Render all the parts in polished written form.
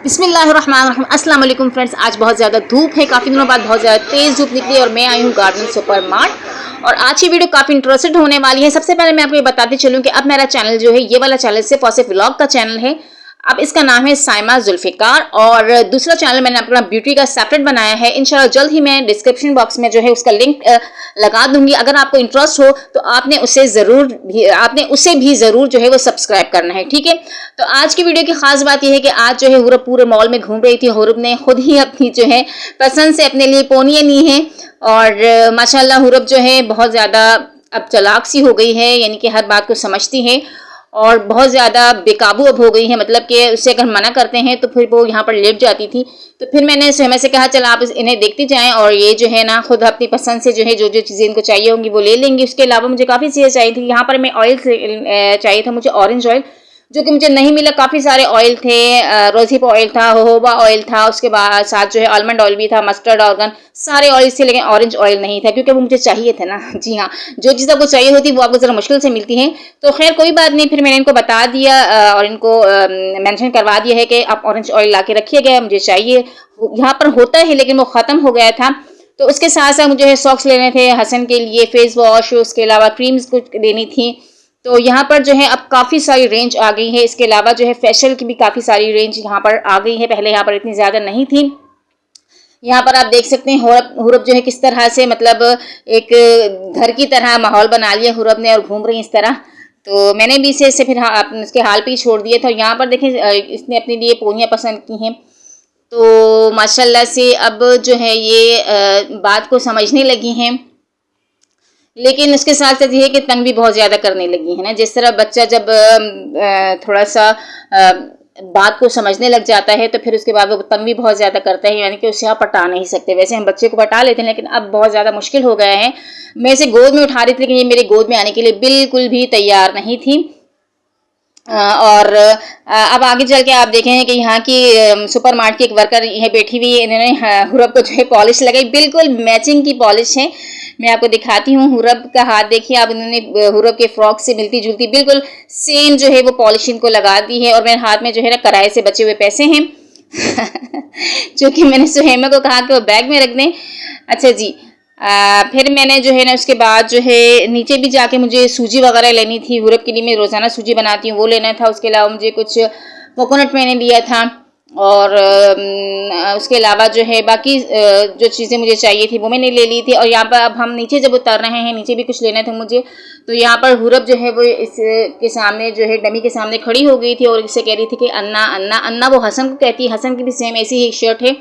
बिस्मिल्लाहिर्रहमानिर्रहीम। अस्सलाम वालेकुम फ्रेंड्स। आज बहुत ज़्यादा धूप है, काफ़ी दिनों बाद बहुत ज़्यादा तेज़ धूप निकली और मैं आई हूँ गार्डन सुपर मार्ट। और आज की वीडियो काफ़ी इंटरेस्टेड होने वाली है। सबसे पहले मैं आपको ये बताती चलूँ कि अब मेरा चैनल जो है, ये वाला चैनल सिर्फ और सिर्फ व्लॉग का चैनल है। अब इसका नाम है साइमा जुल्फ़िकार और दूसरा चैनल मैंने अपना ब्यूटी का सेपरेट बनाया है। इंशाल्लाह जल्द ही मैं डिस्क्रिप्शन बॉक्स में जो है उसका लिंक लगा दूंगी। अगर आपको इंटरेस्ट हो तो आपने उसे भी ज़रूर जो है वो सब्सक्राइब करना है, ठीक है। तो आज की वीडियो की खास बात यह है कि आज जो है हुरब पूरे मॉल में घूम रही थी। हुरब ने खुद ही अपनी जो है पसंद से अपने लिए पोनियाँ ली हैं और माशाल्लाह हुरब जो है बहुत ज़्यादा अब चालाक सी हो गई है, यानी कि हर बात को समझती है और बहुत ज़्यादा बेकाबू अब हो गई है। मतलब कि उससे अगर मना करते हैं तो फिर वो यहाँ पर लेट जाती थी। तो फिर मैंने सुहैमा से कहा चल आप इन्हें देखती जाएं और ये जो है ना खुद अपनी पसंद से जो है जो जो चीज़ें इनको चाहिए होंगी वो ले लेंगी। उसके अलावा मुझे काफ़ी चीज़ें चाहिए थी। यहाँ पर मैं ऑयल चाहिए था मुझे, ऑरेंज ऑयल, जो कि मुझे नहीं मिला। काफ़ी सारे ऑयल थे, रोज़हिप ऑयल था, जोजोबा ऑयल था, उसके बाद साथ जो है आलमंड ऑयल भी था, मस्टर्ड ऑर्गन, सारे ऑयल थे, लेकिन ऑरेंज ऑयल नहीं था क्योंकि वो मुझे चाहिए थे ना। जी हाँ, जो चीज़ आपको चाहिए होती है वो आपको ज़रा मुश्किल से मिलती है। तो खैर कोई बात नहीं, फिर मैंने इनको बता दिया और इनको मेंशन करवा दिया है कि आप ऑरेंज ऑयल ला के रखिएगा, मुझे चाहिए। यहाँ पर होता है लेकिन वो ख़त्म हो गया था। तो उसके साथ साथ मुझे है सॉक्स लेने थे हसन के लिए, फेस वॉश, उसके अलावा क्रीम्स कुछ लेनी थी। तो यहाँ पर जो है अब काफ़ी सारी रेंज आ गई है। इसके अलावा जो है फेशियल की भी काफ़ी सारी रेंज यहाँ पर आ गई है, पहले यहाँ पर इतनी ज़्यादा नहीं थी। यहाँ पर आप देख सकते हैं हुरब जो है किस तरह से, मतलब एक घर की तरह माहौल बना लिया हुरब ने और घूम रही इस तरह। तो मैंने भी इसे फिर उसके हाल पे ही छोड़ दिया था। यहाँ पर देखें इसने अपने लिए पोनियाँ पसंद की हैं। तो माशाल्लाह से अब जो है ये बात को समझने लगी हैं, लेकिन उसके साथ साथ ये है कि तंग भी बहुत ज़्यादा करने लगी है ना। जिस तरह बच्चा जब थोड़ा सा बात को समझने लग जाता है तो फिर उसके बाद वो तंग भी बहुत ज़्यादा करता है, यानी कि उसे आप पटा नहीं सकते। वैसे हम बच्चे को पटा लेते हैं लेकिन अब बहुत ज़्यादा मुश्किल हो गया है। मैं इसे गोद में उठा रही थी लेकिन ये मेरी गोद में आने के लिए बिल्कुल भी तैयार नहीं थी। और अब आगे चल के आप देखें कि यहाँ की सुपर मार्ट की एक वर्कर यहाँ बैठी हुई है। इन्होंने हुरब को जो है पॉलिश लगाई, बिल्कुल मैचिंग की पॉलिश है। मैं आपको दिखाती हूँ। हुरब का हाथ देखिए आप, इन्होंने हुरब के फ्रॉक से मिलती जुलती बिल्कुल सेम जो है वो पॉलिश इनको लगा दी है। और मेरे हाथ में जो है ना किराए से बचे हुए पैसे हैं जो कि मैंने सुहैमा को कहा कि वो बैग में रख दें। अच्छा जी, फिर मैंने जो है ना उसके बाद जो है नीचे भी जाके मुझे सूजी वगैरह लेनी थी। हुरब के लिए मैं रोज़ाना सूजी बनाती हूँ, वो लेना था। उसके अलावा मुझे कुछ कोकोनट मैंने लिया था और उसके अलावा जो है बाकी जो चीज़ें मुझे चाहिए थी वो मैंने ले ली थी। और यहाँ पर अब हम नीचे जब उतर रहे हैं, नीचे भी कुछ लेना था मुझे। तो यहाँ पर हुरब जो है वो इसके सामने जो है डमी के सामने खड़ी हो गई थी और इससे कह रही थी कि अन्ना अन्ना अन्ना। वो हसन को कहती है, हसन की भी सेम ऐसी ही शर्ट है।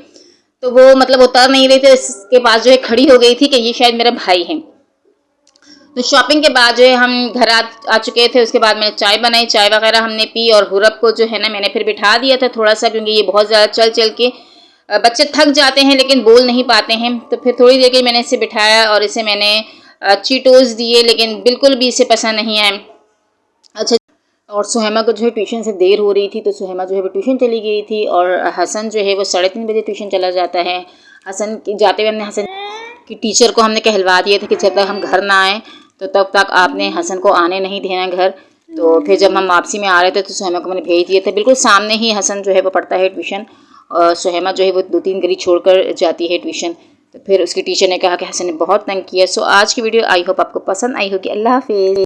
तो वो मतलब उतर नहीं रही थी, इसके पास जो है खड़ी हो गई थी कि ये शायद मेरा भाई है। तो शॉपिंग के बाद जो है हम घर आ चुके थे। उसके बाद मैंने चाय बनाई, चाय वगैरह हमने पी और हुरब को जो है ना मैंने फिर बिठा दिया था थोड़ा सा, क्योंकि ये बहुत ज़्यादा चल चल के बच्चे थक जाते हैं लेकिन बोल नहीं पाते हैं। तो फिर थोड़ी देर के मैंने इसे बिठाया और इसे मैंने चीटोज़ दिए, लेकिन बिल्कुल भी इसे पसंद नहीं आए। अच्छा, और सुहैमा को जो है ट्यूशन से देर हो रही थी तो सुहैमा जो है वो ट्यूशन चली गई थी और हसन जो है वो 3:30 बजे ट्यूशन चला जाता है। हसन जाते हुए हमने हसन की टीचर को हमने कहलवा दिया था कि जब तक हम घर ना आएँ तो तब तक आपने हसन को आने नहीं देना घर। तो फिर जब हम वापसी में आ रहे थे तो सुहैमा को मैंने भेज दिया था। बिल्कुल सामने ही हसन जो है वो पढ़ता है ट्यूशन और सुहैमा जो है वो 2-3 गली छोड़कर जाती है ट्यूशन। तो फिर उसकी टीचर ने कहा कि हसन ने बहुत तंग किया। सो आज की वीडियो आई होप आपको पसंद आई होगी। अल्लाह हाफिज़।